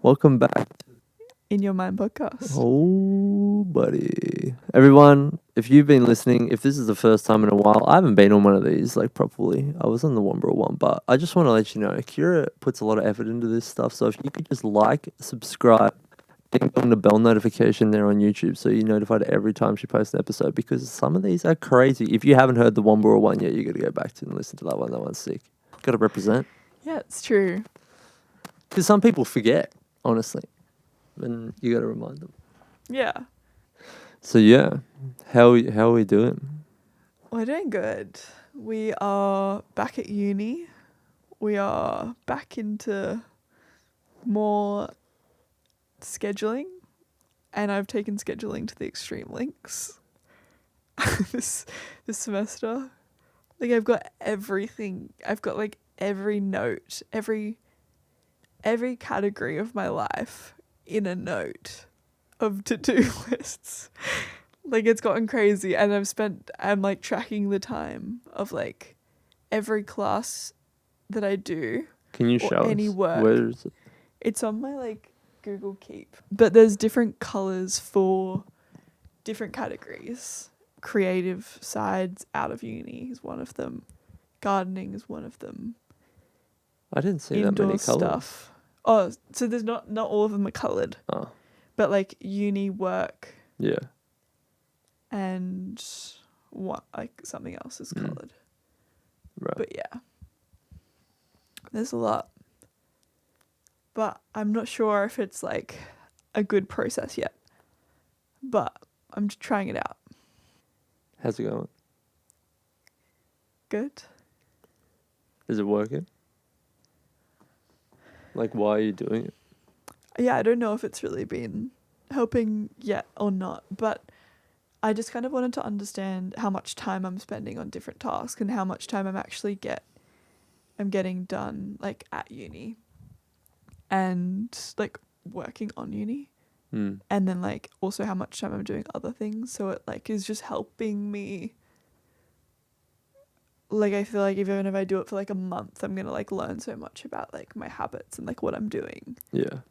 Welcome back. In Your Mind podcast. Oh, buddy. Everyone, if you've been listening, if this is the first time in a while, I haven't been on one of these, like, properly. I was on the Wombra one, but I just want to let you know, Kiera puts a lot of effort into this stuff, so if you could just like, subscribe, ding dong the bell notification there on YouTube so you're notified every time she posts an episode, because some of these are crazy. If you haven't heard the Wombra one yet, you got to go back to and listen to that one. That one's sick. Got to represent. Yeah, it's true. Because some people forget, honestly. And you got to remind them. Yeah. So yeah, how are we doing? We're doing good. We are back at uni. We are back into more scheduling. And I've taken scheduling to the extreme links this semester. Like, I've got everything. I've got like every note, every category of my life in a note of to-do lists. Like, it's gotten crazy, and I'm like tracking the time of like every class that I do. Can you show any us? work. Where is it? It's on my like Google Keep, but there's different colors for different categories. Creative sides out of uni is one of them. Gardening is one of them. I didn't see Indoor that many colors. stuff. Oh, so there's not all of them are coloured. Oh, But like uni work yeah. and what, like something else is coloured. Right. But yeah, there's a lot. But I'm not sure if it's like a good process yet. But I'm just trying it out. How's it going? Good. Is it working? Like, why are you doing it? Yeah, I don't know if it's really been helping yet or not, but I just kind of wanted to understand how much time I'm spending on different tasks and how much time I'm getting done like at uni and like working on uni, and then like also how much time I'm doing other things, so it like is just helping me. Like, I feel like even if I do it for like a month, I'm gonna like learn so much about like my habits and like what I'm doing. Yeah.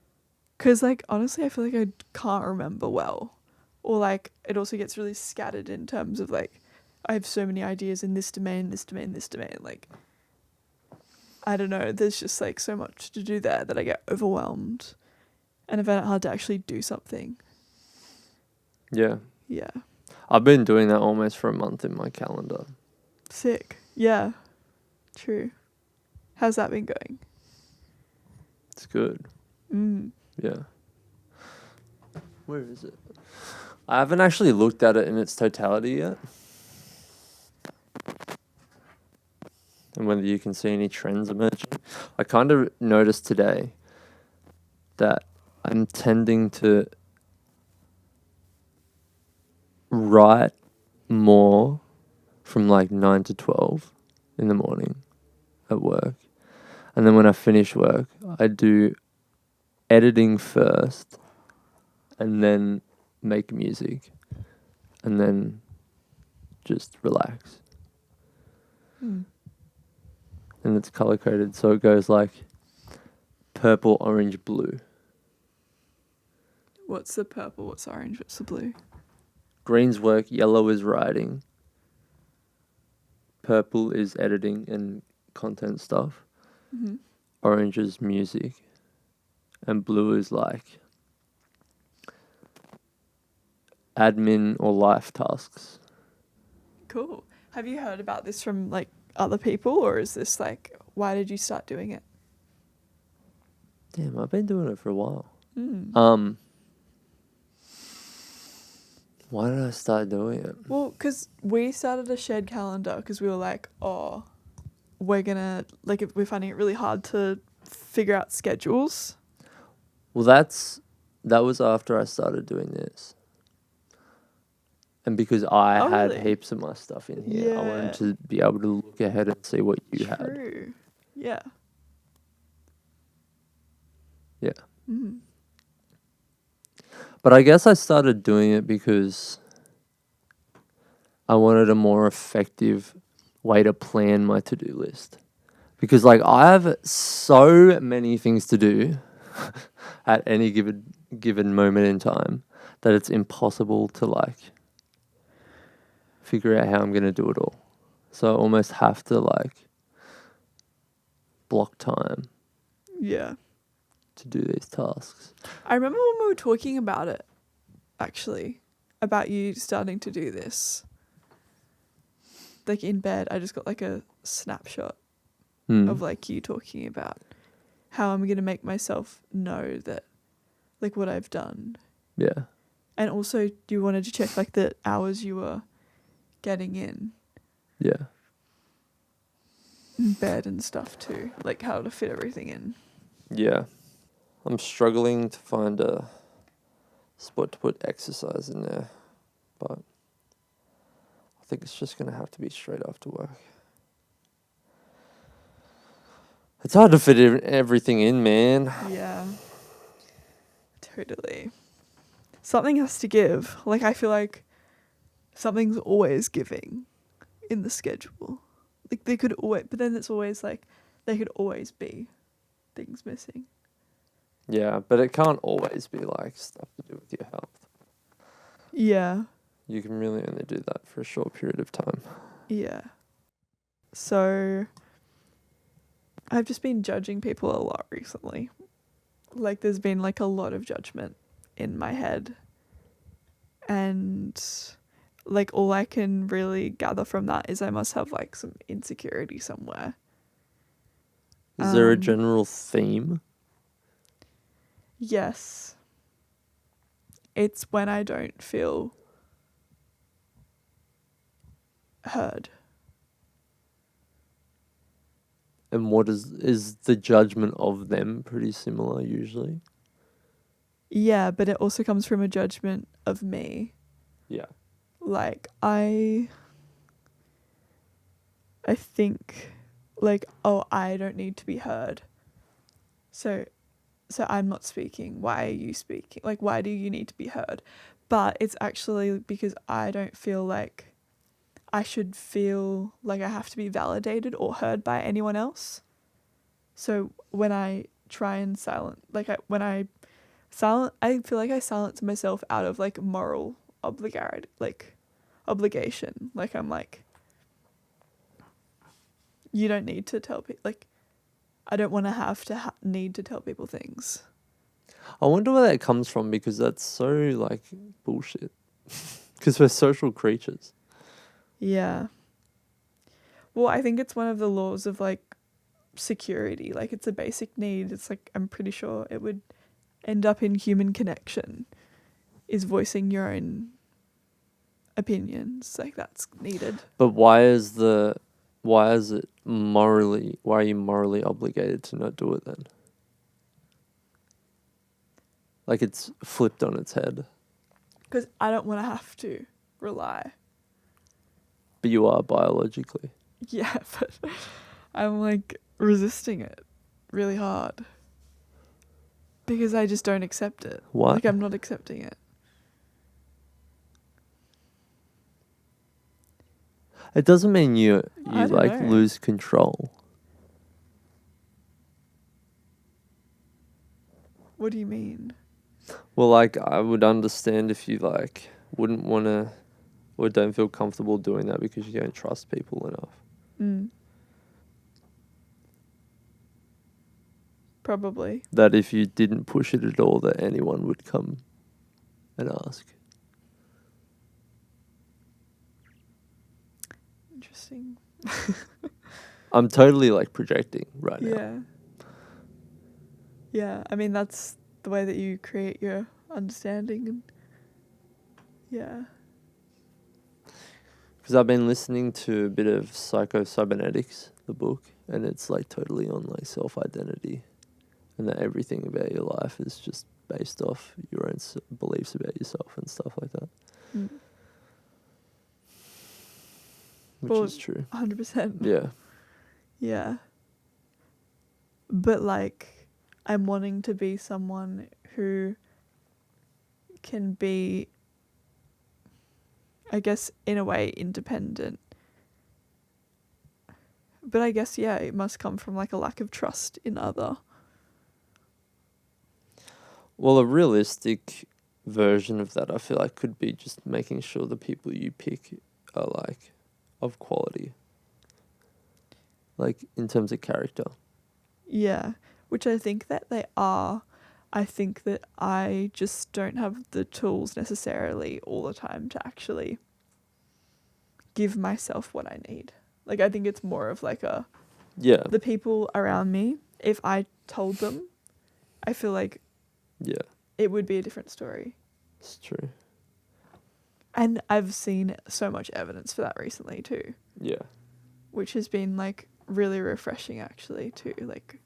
Because like honestly, I feel like I can't remember well, or like it also gets really scattered in terms of like I have so many ideas in this domain, this domain, this domain. Like, I don't know. There's just like so much to do there that I get overwhelmed, and I find it hard to actually do something. Yeah. Yeah. I've been doing that almost for a month in my calendar. Sick. Yeah. True. How's that been going? It's good. Mm. Yeah. Where is it? I haven't actually looked at it in its totality yet. And whether you can see any trends emerging. I kind of noticed today that I'm tending to write more from like 9 to 12 in the morning at work. And then when I finish work, I do editing first and then make music and then just relax. And it's color coded, so it goes like purple, orange, blue. What's the purple? What's the orange? What's the blue? Green's work, yellow is writing, purple is editing and content stuff, orange is music, and blue is like admin or life tasks. Cool. Have you heard about this from like other people, or is this like, why did you start doing it? Damn, I've been doing it for a while. Why did I start doing it? Well, because we started a shared calendar because we were like, oh, we're gonna, like, we're finding it really hard to figure out schedules. Well, that was after I started doing this. And because I had really? heaps of my stuff in here, I Yeah. wanted to be able to look ahead and see what you had. True. Yeah. Yeah. Mm. But I guess I started doing it because I wanted a more effective way to plan my to-do list. Because like I have so many things to do at any given moment in time that it's impossible to like figure out how I'm going to do it all. So I almost have to like block time Yeah. to do these tasks. I remember when we were talking about it, actually, about you starting to do this. Like in bed, I just got like a snapshot of like you talking about how I'm going to make myself know that like what I've done. Yeah. And also you wanted to check like the hours you were getting in Yeah. bed and stuff too. Like how to fit everything in. Yeah. I'm struggling to find a spot to put exercise in there, but I think it's just going to have to be straight after work. It's hard to fit everything in, man. Yeah. Totally. Something has to give. Like I feel like something's always giving in the schedule. Like they could always, but then it's always like there could always be things missing. Yeah, but it can't always be like stuff to do with your health. Yeah. You can really only do that for a short period of time. Yeah. So I've just been judging people a lot recently. Like there's been like a lot of judgment in my head. And like all I can really gather from that is I must have like some insecurity somewhere. Is there a general theme? Yes. It's when I don't feel heard. And what is the judgment of them pretty similar usually? Yeah, but it also comes from a judgment of me. Yeah. Like I think like, oh, I don't need to be heard. So I'm not speaking. Why are you speaking? Like, why do you need to be heard? But it's actually because I don't feel like I should feel like I have to be validated or heard by anyone else. So when I try and I feel like I silence myself out of like moral obligation. Like I'm like, you don't need to tell people. Like, I don't want to have to need to tell people things. I wonder where that comes from, because that's so like bullshit. Because we're social creatures. Yeah. Well, I think it's one of the laws of like security. Like it's a basic need. It's like, I'm pretty sure it would end up in human connection is voicing your own opinions. Like that's needed. But why are you morally obligated to not do it then? Like it's flipped on its head. Because I don't want to have to rely. But you are biologically. Yeah, but I'm like resisting it really hard. Because I just don't accept it. Why? Like I'm not accepting it. It doesn't mean you I don't like know. lose control. What do you mean? Well, like I would understand if you like wouldn't want to or don't feel comfortable doing that because you don't trust people enough. Probably. That if you didn't push it at all, that anyone would come and ask. Interesting. I'm totally like projecting right now. Yeah. Yeah, I mean that's the way that you create your understanding and yeah. Because I've been listening to a bit of Psycho-Cybernetics, the book, and it's like totally on like self-identity, and that everything about your life is just based off your own beliefs about yourself and stuff like that. Which is true. 100%. Yeah. Yeah. But like, I'm wanting to be someone who can be, I guess, in a way, independent. But I guess, yeah, it must come from like a lack of trust in other. Well, a realistic version of that, I feel like, could be just making sure the people you pick are like of quality, like in terms of character. Yeah, which I think that they are. I think that I just don't have the tools necessarily all the time to actually give myself what I need. Like, I think it's more of like Yeah, the people around me, if I told them, I feel like yeah, it would be a different story. it's true. And I've seen so much evidence for that recently too, Yeah, which has been like really refreshing actually too. Like,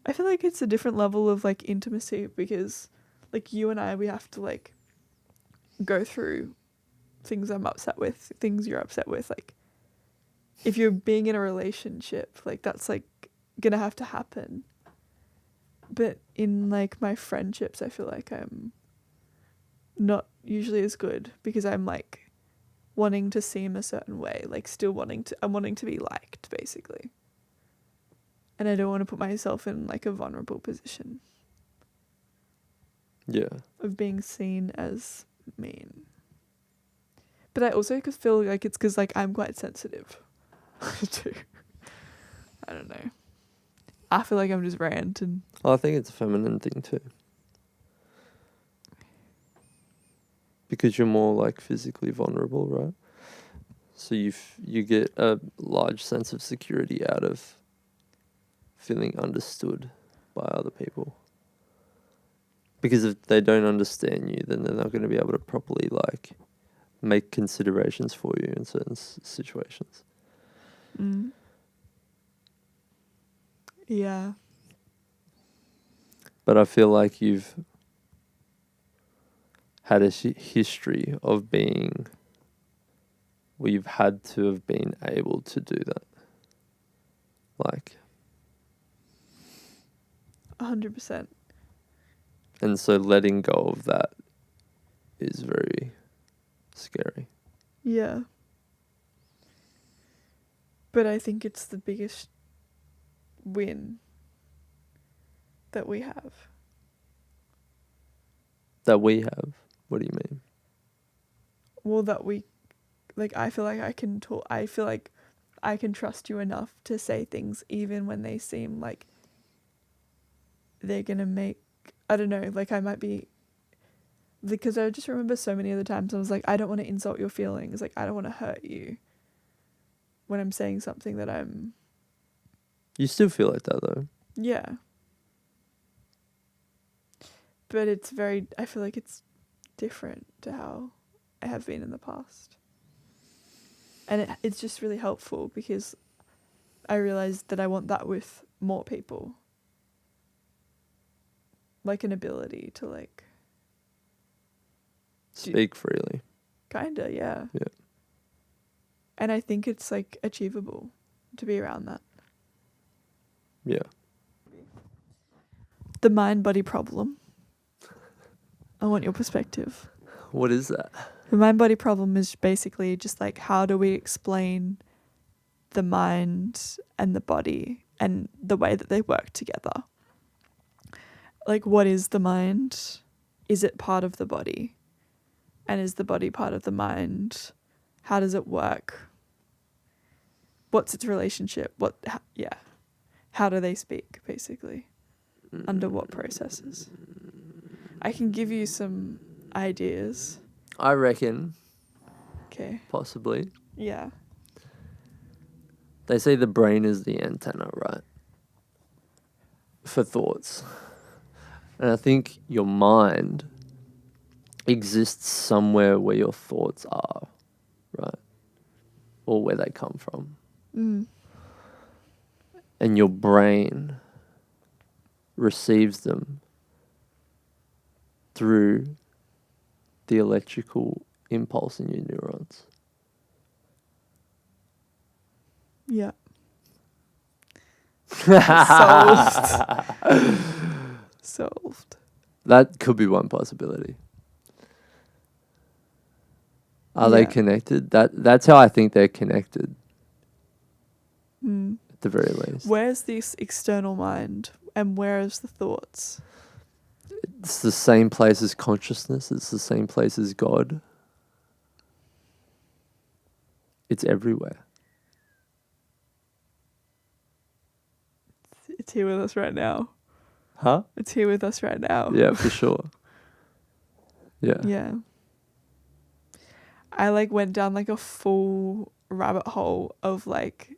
I feel like it's a different level of like intimacy because like you and I, we have to like go through things I'm upset with, things you're upset with. Like, if you're being in a relationship, like that's like gonna have to happen. But in like my friendships, I feel like I'm not usually as good because I'm like wanting to seem a certain way, like I'm wanting to be liked basically. And I don't want to put myself in like a vulnerable position yeah, of being seen as mean. But I also could feel like it's because like I'm quite sensitive too. I don't know. I feel like I'm just ranting. I think it's a feminine thing too, because you're more like physically vulnerable, right? So you get a large sense of security out of feeling understood by other people. Because if they don't understand you, then they're not going to be able to properly like make considerations for you in certain situations. Mm. Yeah. But I feel like you've had a history of being, well, you've had to have been able to do that. Like, 100%. and so letting go of that is very scary. Yeah. But I think it's the biggest win that we have. That we have. What do you mean? Well, that we, like, I feel like I can talk, I feel like I can trust you enough to say things even when they seem like they're gonna make, I don't know, like I might be, because I just remember so many other times I was like, I don't want to insult your feelings, like I don't want to hurt you when I'm saying something that I'm... You still feel like that though. Yeah. But it's very, I feel like it's different to how I have been in the past. And it's just really helpful because I realized that I want that with more people. Like an ability to like... Speak freely. Kinda, yeah. Yeah. And I think it's like achievable to be around that. Yeah. The mind-body problem. I want your perspective. What is that? The mind-body problem is basically just like, how do we explain the mind and the body and the way that they work together? Like, what is the mind? Is it part of the body? And is the body part of the mind? How does it work? What's its relationship? How do they speak, basically? Under what processes? I can give you some ideas. I reckon, Okay. possibly, Yeah. they say the brain is the antenna, right? For thoughts. And I think your mind exists somewhere where your thoughts are, right? Or where they come from. Mm. And your brain receives them through the electrical impulse in your neurons. Yeah. Solved. That could be one possibility. Are they Yeah. connected? That's how I think they're connected, Mm. at the very least. Where's this external mind and where is the thoughts? It's the same place as consciousness. It's the same place as God. It's everywhere. It's here with us right now. Huh? It's here with us right now. Yeah, for sure. Yeah. Yeah. I like went down like a full rabbit hole of like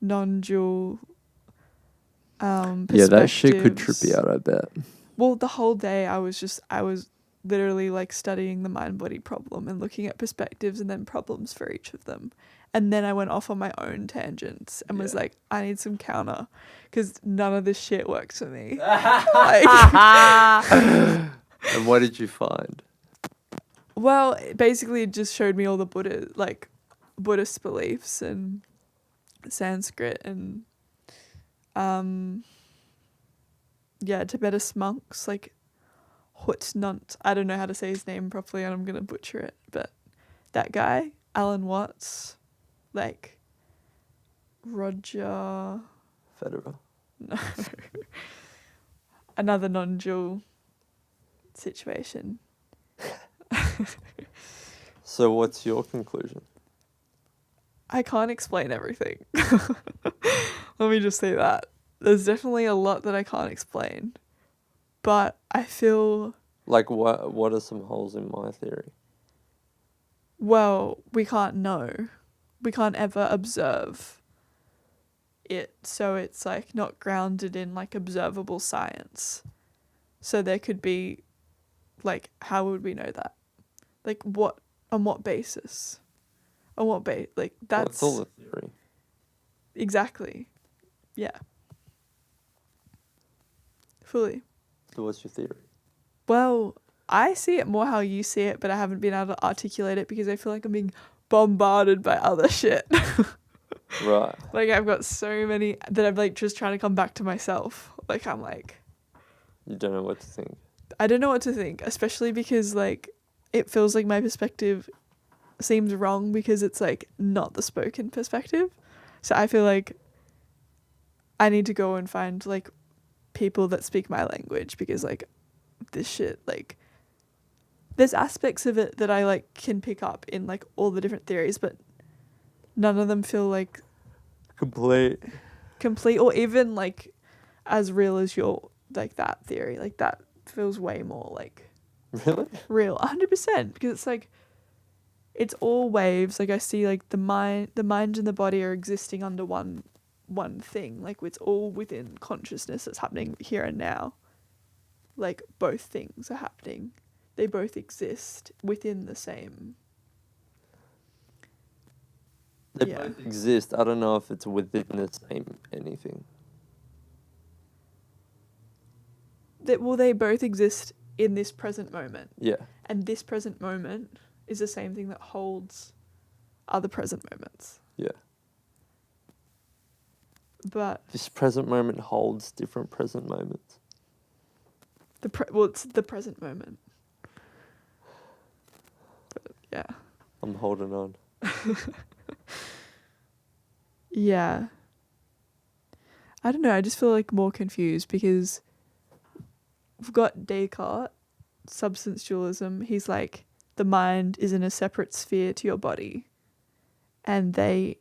non-dual perspectives. Yeah, that shit could trip you out, I bet. Well, the whole day I was literally like studying the mind-body problem and looking at perspectives and then problems for each of them. And then I went off on my own tangents and was like, I need some counter because none of this shit works for me. Like, And what did you find? well, basically it just showed me all the Buddhist beliefs and Sanskrit and Tibetan monks like Hutnant. I don't know how to say his name properly and I'm gonna butcher it, but that guy, Alan Watts, like Roger Federer. No. Another non-dual situation. So what's your conclusion? I can't explain everything. Let me just say that. There's definitely a lot that I can't explain. But I feel... Like what are some holes in my theory? Well, we can't know. We can't ever observe it. So it's like not grounded in like observable science. So there could be like, how would we know that? Like what, on what basis? On what like that's... That's all the theory. Exactly. Yeah. Fully. So what's your theory? Well, I see it more how you see it, but I haven't been able to articulate it because I feel like I'm being bombarded by other shit. Right. Like I've got so many that I'm like just trying to come back to myself. Like I'm like... You don't know what to think. I don't know what to think, especially because like it feels like my perspective seems wrong because it's like not the spoken perspective. So I feel like I need to go and find like people that speak my language because like this shit, like there's aspects of it that I like can pick up in like all the different theories, but none of them feel like Complete or even like as real as your like that theory. Like that feels way more like Really? real 100% because it's like it's all waves. Like I see like the mind and the body are existing under one thing. Like it's all within consciousness that's happening here and now. Like both things are happening. They both exist within the same. They both exist. I don't know if it's within the same anything. They both exist in this present moment. Yeah. And this present moment is the same thing that holds other present moments. Yeah. But This present moment holds different present moments. it's the present moment. But yeah. I'm holding on. Yeah. I don't know, I just feel like more confused because we've got Descartes, substance dualism. He's like, the mind is in a separate sphere to your body and they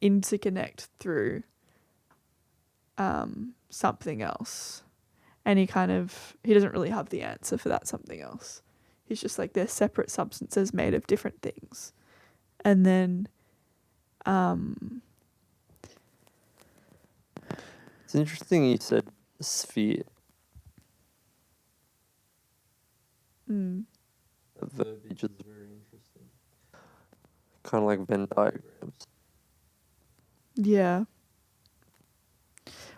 interconnect through something else. And he doesn't really have the answer for that something else. He's just like, they're separate substances made of different things. And then it's interesting you said sphere. The verbiage is very interesting. Kind of like Venn diagrams. Yeah.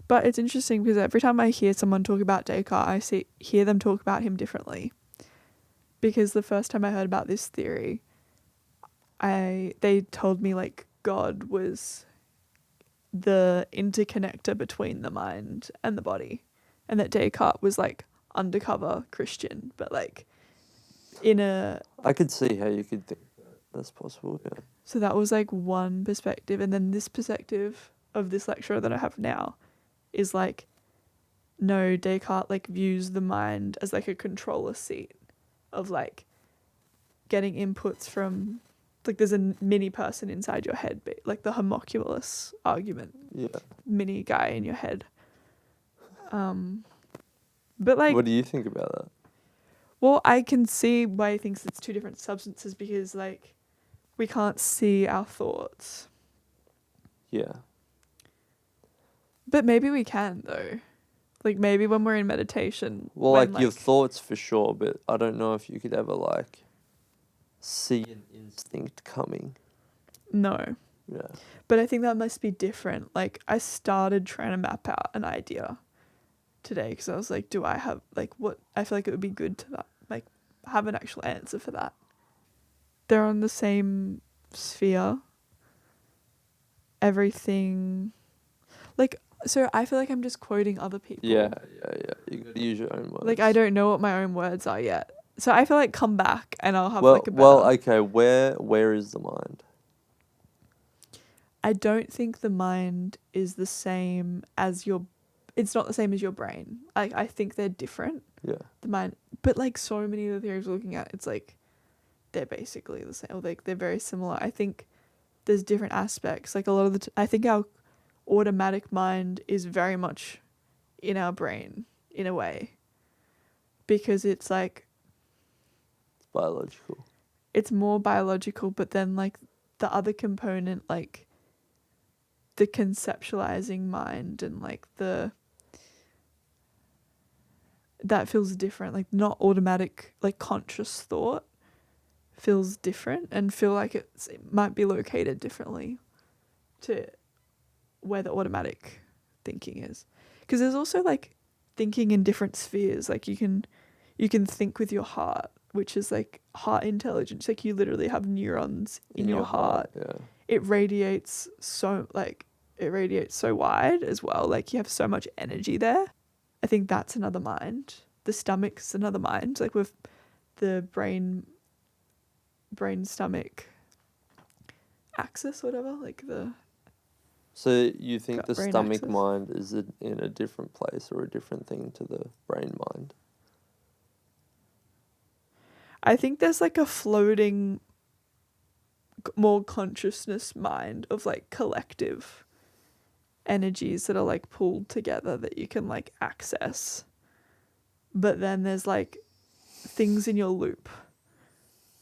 But it's interesting because every time I hear someone talk about Descartes, hear them talk about him differently. Because the first time I heard about this theory, they told me like God was the interconnector between the mind and the body, and that Descartes was like undercover Christian, but like I could see how you could think that's possible, yeah. So that was like one perspective, and then this perspective of this lecturer that I have now is like no, Descartes like views the mind as like a controller seat of like getting inputs from, like there's a mini person inside your head, like the homunculus argument, mini guy in your head. But like, what do you think about that? well, I can see why he thinks it's two different substances, because like we can't see our thoughts. Yeah. But maybe we can though. Like maybe when we're in meditation. Well, like your thoughts for sure, but I don't know if you could ever like see an instinct coming. No. Yeah. But I think that must be different. Like I started trying to map out an idea today because I was like, do I have like what? I feel like it would be good to like have an actual answer for that. They're on the same sphere. Everything, like, so I feel like I'm just quoting other people. Yeah. You gotta use your own words. Like I don't know what my own words are yet. So I feel like come back and I'll have like a better. Well, okay. Where is the mind? I don't think the mind is the same as your. It's not the same as your brain. I think they're different. Yeah. The mind, but like so many of the theories we're looking at, it's like they're basically the same. Or like they're very similar. I think there's different aspects. Like a lot of the. I think our automatic mind is very much in our brain in a way, because it's like. It's biological. It's more biological, but then like the other component, like the conceptualizing mind and like that feels different. Like not automatic, like conscious thought feels different and feel like it might be located differently to where the automatic thinking is. Because there's also like thinking in different spheres. Like you can think with your heart, which is like heart intelligence. Like you literally have neurons in your heart. Yeah. It radiates so wide as well. Like you have so much energy there. I think that's another mind. The stomach's another mind. Like with the brain stomach axis, whatever. Like the. So you think the stomach axis. mind is in a different place or a different thing to the brain mind? I think there's like a floating, more consciousness mind of like collective energies that are like pulled together that you can like access. But then there's like things in your loop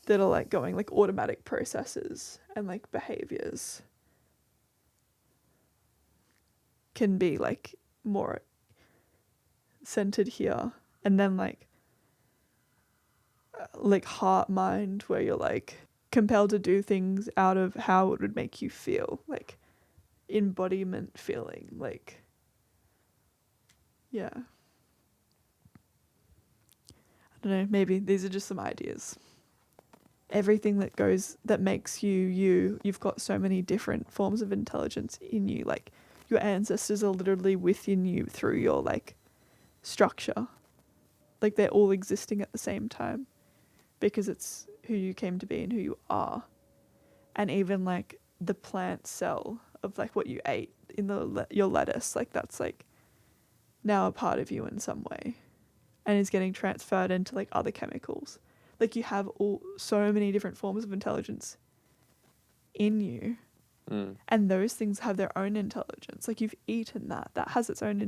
that are like going like automatic processes and like behaviors can be like more centered here. And then like heart mind, where you're like compelled to do things out of how it would make you feel, like embodiment feeling, like yeah. I don't know, maybe these are just some ideas. Everything that makes you've got so many different forms of intelligence in you. Like your ancestors are literally within you through your like structure. Like they're all existing at the same time because it's who you came to be and who you are. And even like the plant cell of like what you ate in your lettuce, like that's like now a part of you in some way and is getting transferred into like other chemicals. Like you have so many different forms of intelligence in you. And those things have their own intelligence. Like you've eaten that has its own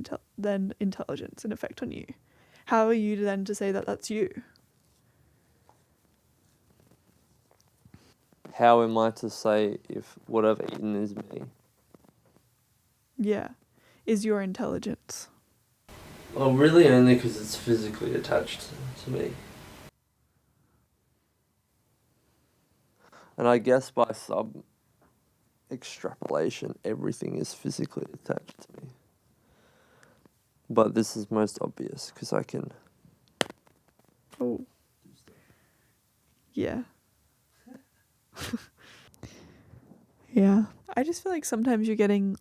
intelligence and effect on you. How are you then to say that that's you? How am I to say if what I've eaten is me? Yeah. Is your intelligence? Well, really only because it's physically attached to me. And I guess by extrapolation, everything is physically attached to me. But this is most obvious because I can. Oh. Yeah. Yeah. I just feel like sometimes you're getting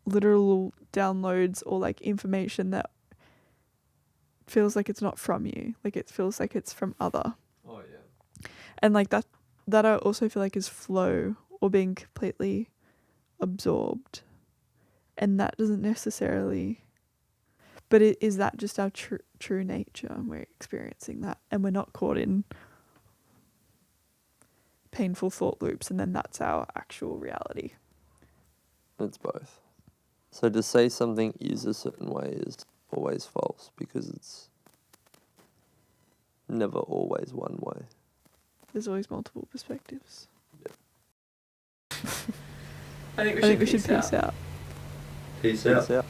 literal downloads or like information that feels like it's not from you. Like it feels like it's from other. Oh, yeah. And like that I also feel like is flow or being completely absorbed. And that doesn't necessarily. But is that just our true nature, and we're experiencing that, and we're not caught in painful thought loops, and then that's our actual reality? It's both. So to say something is a certain way is always false, because it's never always one way. There's always multiple perspectives. Yeah. I think we should peace out. Peace out.